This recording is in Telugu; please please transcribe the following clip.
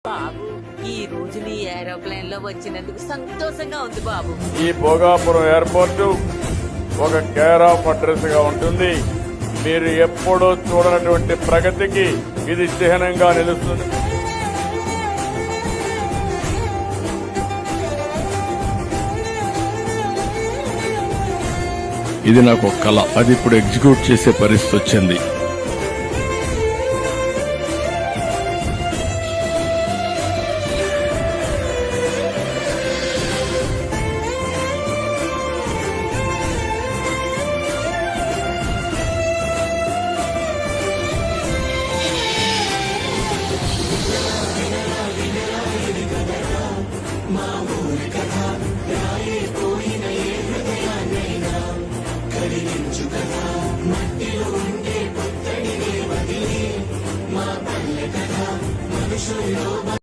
బాబు, ఈ రోజు నీ ఏరోప్లేన్ లో వచ్చినందుకు సంతోషంగా ఉంది బాబు. ఈ భోగాపురం ఎయిర్పోర్టు ఒక కేర్ ఆఫ్ అడ్రస్ గా ఉంటుంది. మీరు ఎప్పుడూ చూడనటువంటి ప్రగతికి ఇది చిహ్నంగా నిలుస్తుంది. ఇది నాకు ఒక కళ, అది ఇప్పుడు ఎగ్జిక్యూట్ చేసే పరిస్థితి వచ్చింది.